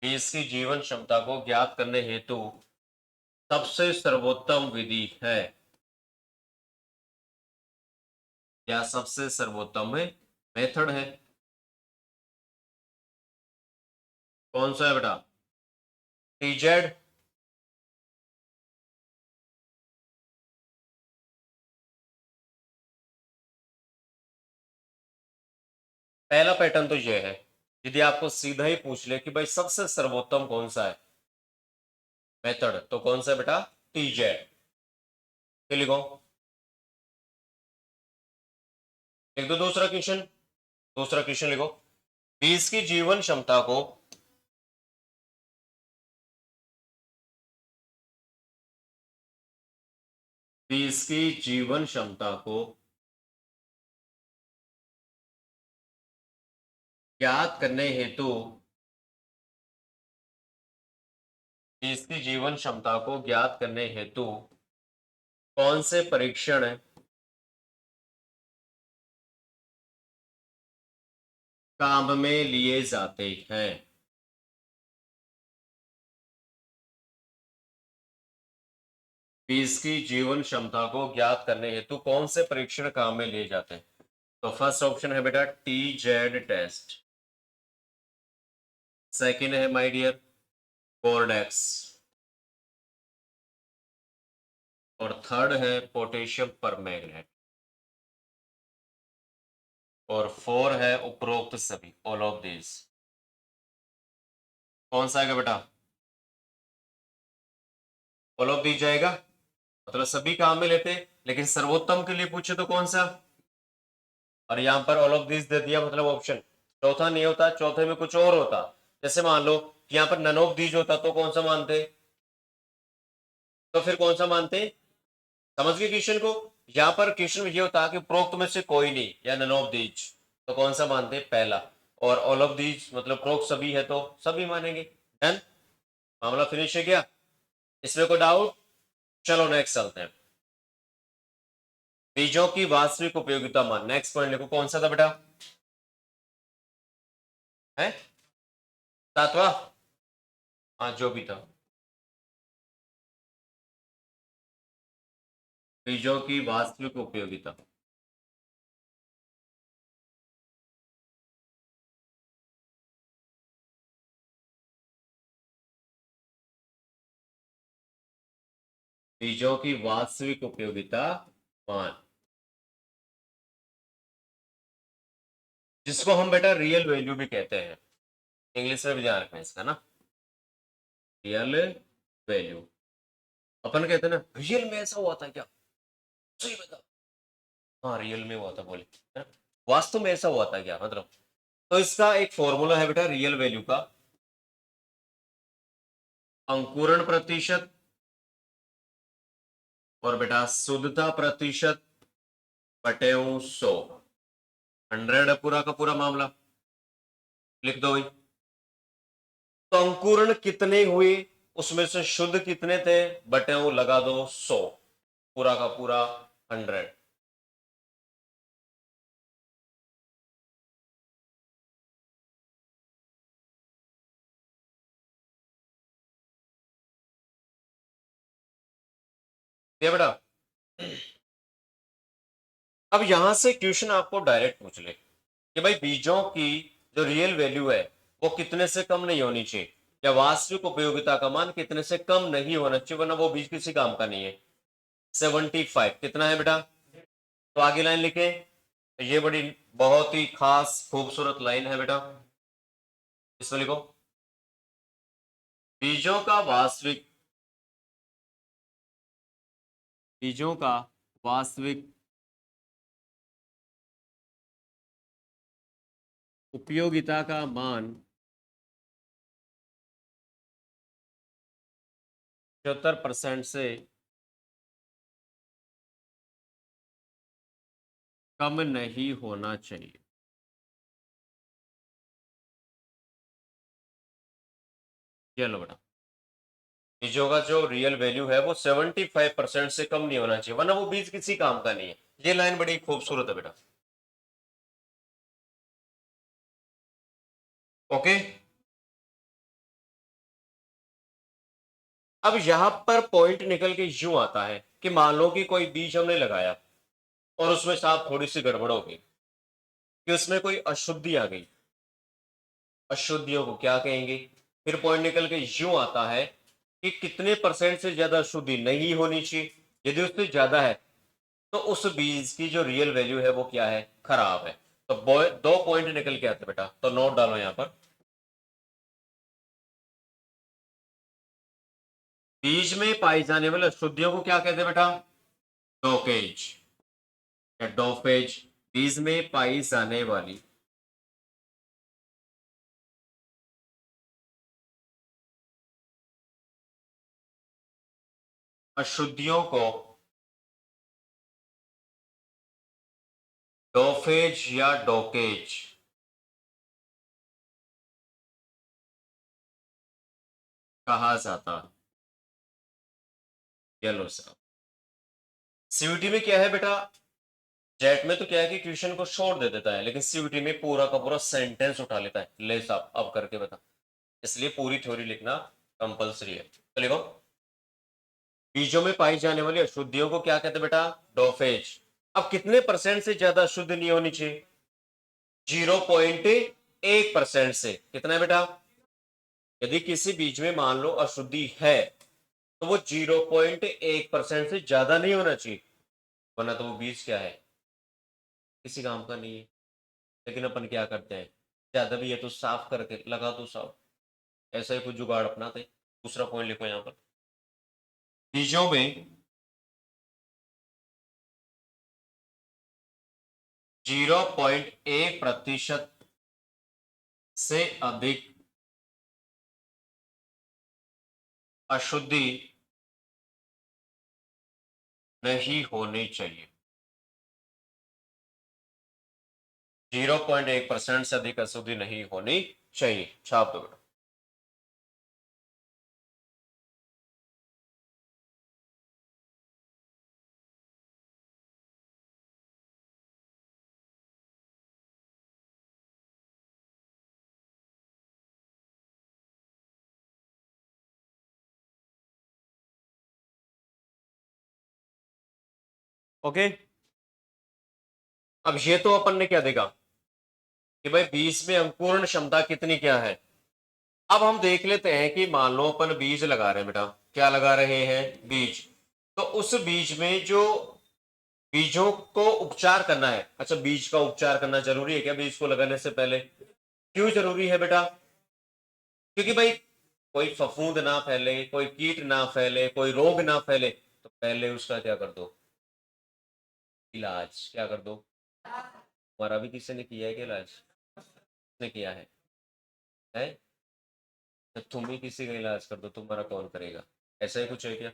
बीज की जीवन क्षमता को ज्ञात करने हेतु सबसे सर्वोत्तम विधि है, या सबसे सर्वोत्तम मेथड है? कौन सा है बेटा? टीजेड, पहला पैटर्न तो यह है, यदि आपको सीधा ही पूछ ले कि भाई सबसे सर्वोत्तम कौन सा है मेथड, तो कौन सा है बेटा? टीजेड। लिखो, लिख दो दूसरा क्वेश्चन, दूसरा क्वेश्चन लिखो, बीज की जीवन क्षमता को बीज की जीवन क्षमता को ज्ञात करने हेतु, बीज की जीवन क्षमता को ज्ञात करने हेतु कौन से परीक्षण काम में लिए जाते हैं? बीज की जीवन क्षमता को ज्ञात करने हेतु कौन से परीक्षण काम में लिए जाते हैं? तो फर्स्ट ऑप्शन है बेटा टी जेड टेस्ट, सेकेंड है माय डियर कोरडेक्स, और थर्ड है पोटेशियम परमैंगनेट, और फोर है उपरोक्त सभी, ऑल ऑफ दिस। कौन सा आएगा बेटा? ऑल ऑफ दिस जाएगा, मतलब सभी काम में लेते, लेकिन सर्वोत्तम के लिए पूछे तो कौन सा? और यहां पर ऑल ऑफ दिस दे दिया, मतलब ऑप्शन चौथा नहीं होता, चौथे में कुछ और होता। जैसे मान लो कि यहां पर नन ऑफ दीज होता तो कौन सा मानते? तो फिर कौन सा मानते? समझ गए क्वेश्चन को? यहां पर क्वेश्चन में ये होता कि प्रोक्त में से कोई नहीं या नन ऑफ दीज, तो कौन सा मानते? पहला। और ऑल ऑफ दीज मतलब प्रोक्त सभी है तो सभी मानेंगे। डन, मामला फिनिश है क्या? इसमें कोई डाउट? चलो नेक्स्ट चलते हैं, बीजों की वास्तविक उपयोगिता मान। नेक्स्ट पॉइंट लिखो, कौन सा था बेटा? है सातवां? हाँ जो भी था, बीजों की वास्तविक उपयोगिता। बीजों की वास्तविक उपयोगिता मान, जिसको हम बेटा रियल वैल्यू भी कहते हैं, इंग्लिश में भी ध्यान रखना इसका ना, रियल वैल्यू। अपन कहते हैं ना रियल में ऐसा हुआ था क्या, सही बता, हाँ रियल में हुआ था बोले, है ना? वास्तव में ऐसा हुआ था क्या मतलब? तो इसका एक फॉर्मूला है बेटा रियल वैल्यू का, अंकुरण प्रतिशत और बेटा शुद्धता प्रतिशत बटे 100, 100 है पूरा का पूरा मामला। लिख दो भाई, तो अंकुरण कितने हुए, उसमें से शुद्ध कितने थे, बटे लगा दो 100, पूरा का पूरा 100। ये बेटा, अब यहां से क्वेश्चन आपको डायरेक्ट पूछ ले कि भाई बीजों की जो रियल वैल्यू है वो कितने से कम नहीं होनी चाहिए, या वास्तविक उपयोगिता का मान कितने से कम नहीं होना चाहिए, वरना वो बीज किसी काम का नहीं है। 75 कितना है बेटा? तो आगे लाइन लिखे, ये बड़ी बहुत ही खास खूबसूरत लाइन है बेटा, इसमें लिखो बीजों का वास्तविक उपयोगिता का मान 75% से कम नहीं होना चाहिए। चलो बेटा, बीजों का जो रियल वैल्यू है वो 75% से कम नहीं होना चाहिए, वरना वो बीज किसी काम का नहीं है। ये लाइन बड़ी खूबसूरत है बेटा। ओके, अब यहां पर पॉइंट निकल के यूं आता है कि मान लो कि कोई बीज हमने लगाया और उसमें साफ थोड़ी सी गड़बड़ हो गई, कि उसमें कोई अशुद्धि आ गई। अशुद्धियों को क्या कहेंगे? फिर पॉइंट निकल के यूं आता है कि कितने परसेंट से ज्यादा अशुद्धि नहीं होनी चाहिए। यदि उससे ज्यादा है तो उस बीज की जो रियल वैल्यू है वो क्या है? खराब है। तो दो पॉइंट निकल के आते बेटा, तो नोट डालो यहां पर। बीज में पाई जाने वाली अशुद्धियों को क्या कहते हैं बेटा? डोकेज या डोफेज। बीज में पाई जाने वाली अशुद्धियों को डोफेज या डोकेज कहा जाता है। चलो साहब, सीयूटी में क्या है बेटा? जेट में तो क्या है कि क्वेश्चन को शॉर्ट दे देता है, लेकिन सीयूटी में पूरा का पूरा सेंटेंस उठा लेता है। ले साहब अब करके बता, इसलिए पूरी थ्योरी लिखना कंपलसरी है। तो लिखो, बीजों में पाई जाने वाली अशुद्धियों को क्या कहते हैं बेटा? डोफेज। अब कितने परसेंट से ज्यादा अशुद्ध नहीं होनी चाहिए? 0.1% से। कितना है बेटा? यदि किसी बीज में मान लो अशुद्धि है तो वो 0.1% से ज्यादा नहीं होना चाहिए, वरना तो वो बीज क्या है? किसी काम का नहीं है। लेकिन अपन क्या करते हैं, ज्यादा भी है तो साफ करके लगा दो साफ, ऐसा ही कुछ जुगाड़ अपनाते। दूसरा पॉइंट लिखो यहां पर, बीजों में 0.1% से अधिक अशुद्धि नहीं होनी चाहिए। 0.1% से अधिक अशुद्धि नहीं होनी चाहिए। छाप दो बेटा। ओके, अब ये तो अपन ने क्या देखा कि भाई बीज में अंकुरण क्षमता कितनी क्या है। अब हम देख लेते हैं कि मान लो अपन बीज लगा रहे हैं बेटा, क्या लगा रहे हैं? बीज। तो उस बीज में जो बीजों को उपचार करना है, अच्छा बीज का उपचार करना जरूरी है क्या बीज को लगाने से पहले? क्यों जरूरी है बेटा? क्योंकि भाई कोई फफूंद ना फैले, कोई कीट ना फैले, कोई रोग ना फैले, तो पहले उसका क्या कर दो? इलाज क्या कर दो? हमारा भी किसी ने किया है कि इलाज? किसने किया है? तो तुम ही किसी का इलाज कर दो, तुम्हारा कौन करेगा? ऐसा ही कुछ है क्या?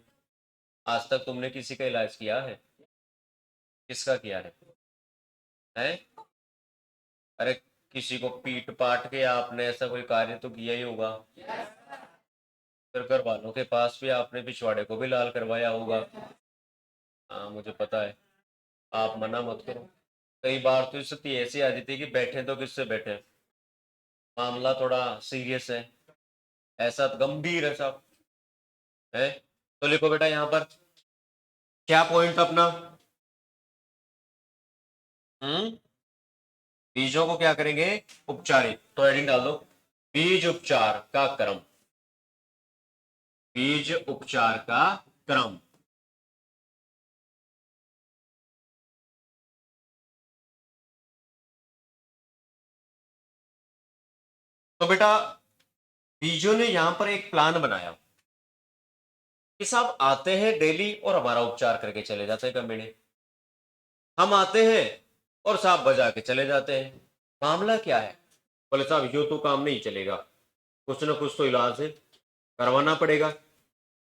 आज तक तुमने किसी का इलाज किया है? किसका किया है? अरे किसी को पीट पाट के आपने ऐसा कोई कार्य तो किया ही होगा। फिर घर वालों के पास भी आपने पिछवाड़े को भी लाल करवाया होगा। हाँ मुझे पता है, आप मना मत करो। कई बार तो स्थिति ऐसी आ जाती है कि बैठे तो किससे बैठे, मामला थोड़ा सीरियस है, ऐसा गंभीर है सब है। तो लिखो बेटा यहाँ पर क्या पॉइंट अपना। हम्म, बीजों को क्या करेंगे? उपचारित। तो हेडिंग डाल दो, बीज उपचार का क्रम। बीज उपचार का क्रम। तो बेटा बीजों ने यहां पर एक प्लान बनाया कि साहब आते हैं डेली और हमारा उपचार करके चले जाते हैं कमीने। हम आते हैं और साहब बजा के चले जाते हैं। मामला क्या है? बोले साहब यो तो काम नहीं चलेगा, कुछ ना कुछ तो इलाज है, करवाना पड़ेगा।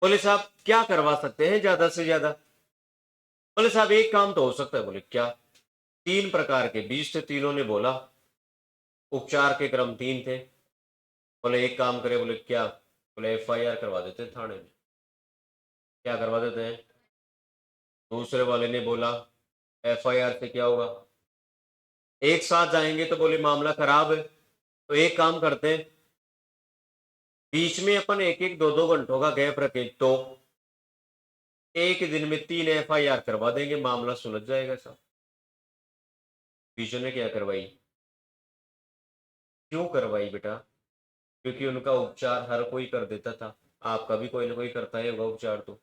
बोले साहब क्या करवा सकते हैं ज्यादा से ज्यादा? बोले साहब एक काम तो हो सकता है। बोले क्या? 3 प्रकार के बीज थे, तीनों ने बोला। उपचार के क्रम 3 थे। बोले एक काम करे। बोले क्या? बोले FIR करवा देते हैं थाने में। क्या करवा देते हैं? दूसरे वाले ने बोला FIR से क्या होगा? एक साथ जाएंगे तो बोले मामला खराब है। तो एक काम करते हैं, बीच में अपन एक एक दो दो घंटों का गैप रखे तो एक दिन में 3 FIR करवा देंगे, मामला सुलझ जाएगा सब। बीजों ने क्या करवाई? क्यों करवाई बेटा? क्योंकि उनका उपचार हर कोई कर देता था। आपका भी कोई ना कोई करता है होगा उपचार, तो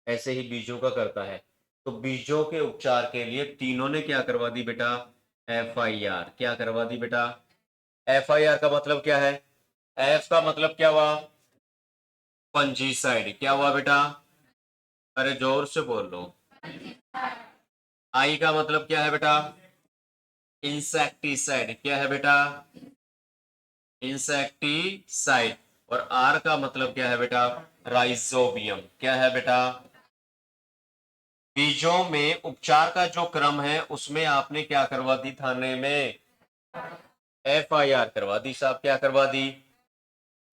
ऐसे ही बीजों का करता है। तो बीजों के उपचार के लिए तीनों ने क्या करवा दी बेटा? FIR। क्या करवा दी बेटा? FIR का मतलब क्या है? एफ का मतलब क्या हुआ? फंजीसाइड। क्या हुआ बेटा? अरे जोर से बोल लो। आई का मतलब क्या है बेटा? इंसेक्टिसाइड। क्या है बेटा? इंसेक्टिसाइड। और आर का मतलब क्या है बेटा? राइजोबियम। क्या है बेटा? बीजों में उपचार का जो क्रम है उसमें आपने क्या करवा दी थाने में? FIR करवा दी साहब। क्या करवा दी?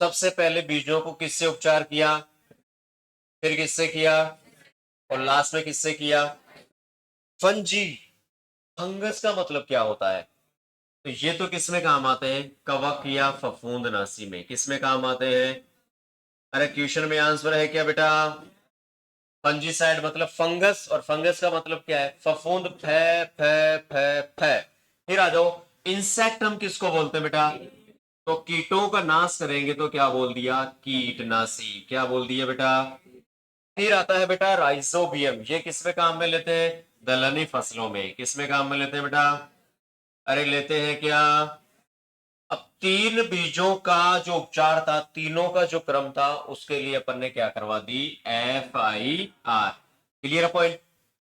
सबसे पहले बीजों को किससे उपचार किया, फिर किससे किया, और लास्ट में किससे किया? फंजी। फंगस का मतलब क्या होता है? तो ये तो किस में काम आते हैं? कवक या फफूंदनाशी में। किस में काम आते हैं? अरे क्वेश्चन में आंसर है क्या बेटा? फंजीसाइड मतलब फंगस, और फंगस का मतलब क्या है? फफूंद। फै फै फै फै। फिर आ जाओ, इंसेक्ट हम किसको बोलते हैं बेटा? तो कीटों का नाश करेंगे तो क्या बोल दिया? कीटनाशी। क्या बोल दिया बेटा? फिर आता है बेटा राइजोबियम। ये किस में काम में लेते हैं? दलहनी फसलों में। किस में काम में लेते हैं बेटा? अरे लेते हैं क्या? अब 3 बीजों का जो उपचार था, तीनों का जो क्रम था, उसके लिए अपन ने क्या करवा दी? FIR। Clear point?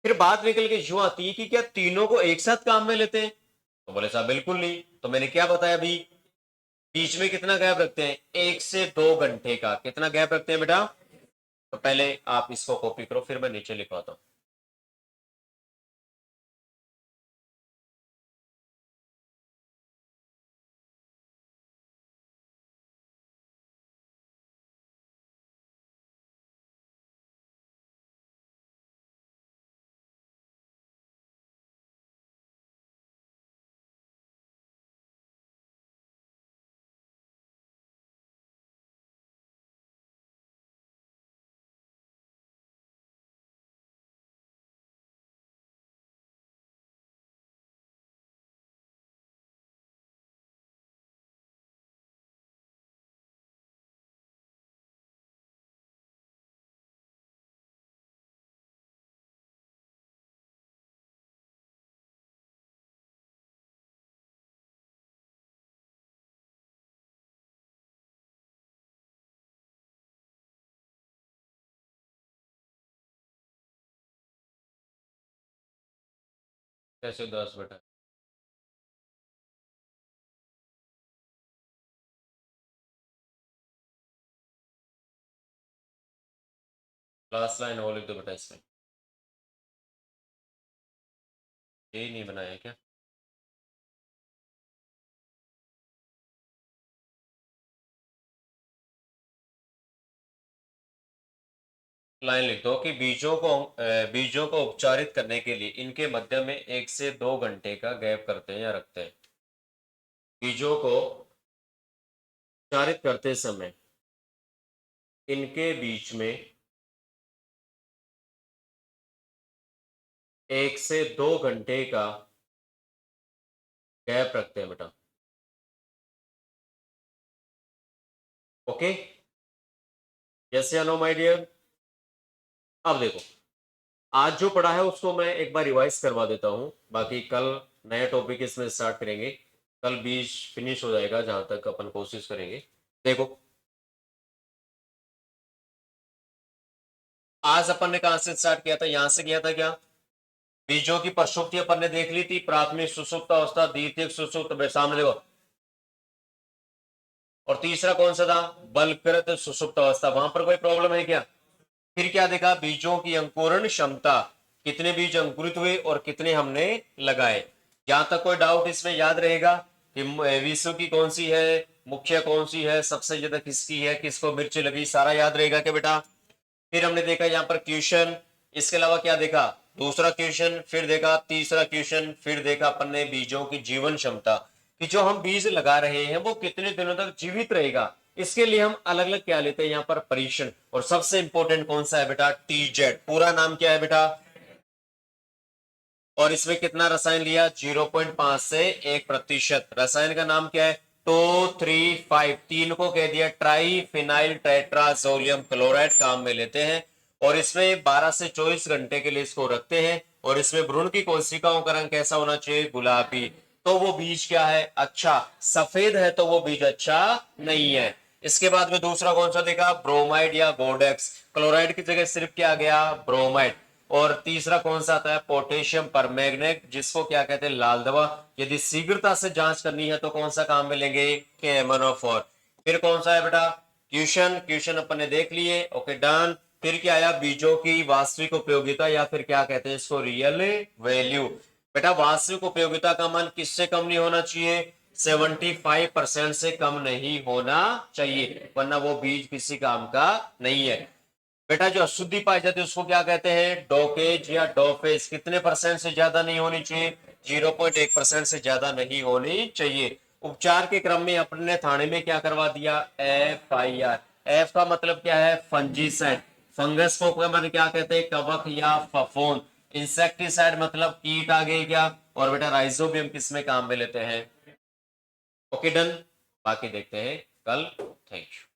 फिर बात निकल के यूं आती है कि क्या तीनों को एक साथ काम में लेते हैं? तो बोले साहब बिल्कुल नहीं। तो मैंने क्या बताया अभी? बीच में कितना गैप रखते हैं? 1 से 2 घंटे का। कितना गैप रखते हैं बेटा? तो पहले आप इसको कॉपी करो, फिर मैं नीचे लिखवाता हूं। कैसे 10 बेटा? लास्ट लाइन और लिख दो बेटा इसमें। यही नहीं बनाया क्या? लाइन लिख दो कि बीजों को उपचारित करने के लिए इनके मध्य में 1 से 2 घंटे का गैप करते हैं या रखते हैं। बीजों को उपचारित करते समय इनके बीच में 1 से 2 घंटे का गैप रखते हैं बेटा। ओके। यस या नो माय डियर? अब देखो, आज जो पढ़ा है उसको मैं एक बार रिवाइज करवा देता हूं, बाकी कल नया टॉपिक इसमें स्टार्ट करेंगे। कल बीच फिनिश हो जाएगा जहां तक अपन कोशिश करेंगे। देखो, आज अपन ने कहां से स्टार्ट किया था? यहां से किया था क्या? बीजों की प्रसुप्ति अपन ने देख ली थी, प्राथमिक सुषुप्त अवस्था, द्वितीयक सुषुप्त, सामने देखो। और तीसरा कौन सा था? बलकृत सुषुप्त अवस्था। वहां पर कोई प्रॉब्लम है क्या? फिर क्या देखा? बीजों की अंकुरण क्षमता, कितने बीज अंकुरित हुए और कितने हमने लगाए। जहां तक कोई डाउट इसमें याद रहेगा कि विश्व की कौन सी है, मुख्य कौन सी है, सबसे ज्यादा किसकी है, किसको मिर्च लगी, सारा याद रहेगा क्या बेटा? फिर हमने देखा यहाँ पर क्वेश्चन, इसके अलावा क्या देखा? दूसरा क्वेश्चन, फिर देखा तीसरा क्वेश्चन, फिर देखा अपन ने बीजों की जीवन क्षमता, कि जो हम बीज लगा रहे हैं वो कितने दिनों तक जीवित रहेगा। इसके लिए हम अलग अलग क्या लेते हैं यहाँ पर? परीक्षण। और सबसे इंपॉर्टेंट कौन सा है बेटा? टीजेड। पूरा नाम क्या है बेटा? और इसमें कितना रसायन लिया? 0.5 से 1%। रसायन का नाम क्या है? 235। तीन को कह दिया ट्राई फिनाइल टेट्राजोलियम क्लोराइड काम में लेते हैं। और इसमें 12 से 24 घंटे के लिए इसको रखते हैं। और इसमें भ्रूण की कोशिकाओं का रंग कैसा होना चाहिए? गुलाबी। तो वो बीज क्या है? अच्छा। सफेद है तो वो बीज अच्छा नहीं है। इसके बाद में दूसरा कौन सा देखा? ब्रोमाइड या गोडेक्स। क्लोराइड की जगह सिर्फ क्या आ गया? ब्रोमाइड। और तीसरा कौन सा आता है? पोटेशियम परमैंगनेट, जिसको क्या कहते हैं? लाल दवा। यदि शीघ्रता से जांच करनी है तो कौन सा काम में लेंगे? KMnO4। फिर कौन सा है बेटा? क्वेश्चन, क्वेश्चन अपन ने देख लिए, ओके डन। फिर क्या आया? बीजों की वास्तविक उपयोगिता, या फिर क्या कहते हैं इसको? Real value. बेटा वास्तविक उपयोगिता का मान किससे कम नहीं होना चाहिए? 75% से कम नहीं होना चाहिए, वरना वो बीज किसी काम का नहीं है। बेटा जो अशुद्धि पाई जाती है उसको क्या कहते हैं? डोकेज या डोफेज। कितने परसेंट से ज्यादा नहीं होनी चाहिए? 0.1% से ज्यादा नहीं होनी चाहिए। उपचार के क्रम में अपने थाने में क्या करवा दिया? FIR। एफ का मतलब क्या है? फंजीसाइड। फंगस को क्या कहते हैं? कवक या फफूंद। इंसेक्टिसाइड मतलब कीट आ गई क्या? और बेटा राइजोबियम किसमें काम में लेते हैं? Okay done. बाकी देखते हैं कल। Thank you.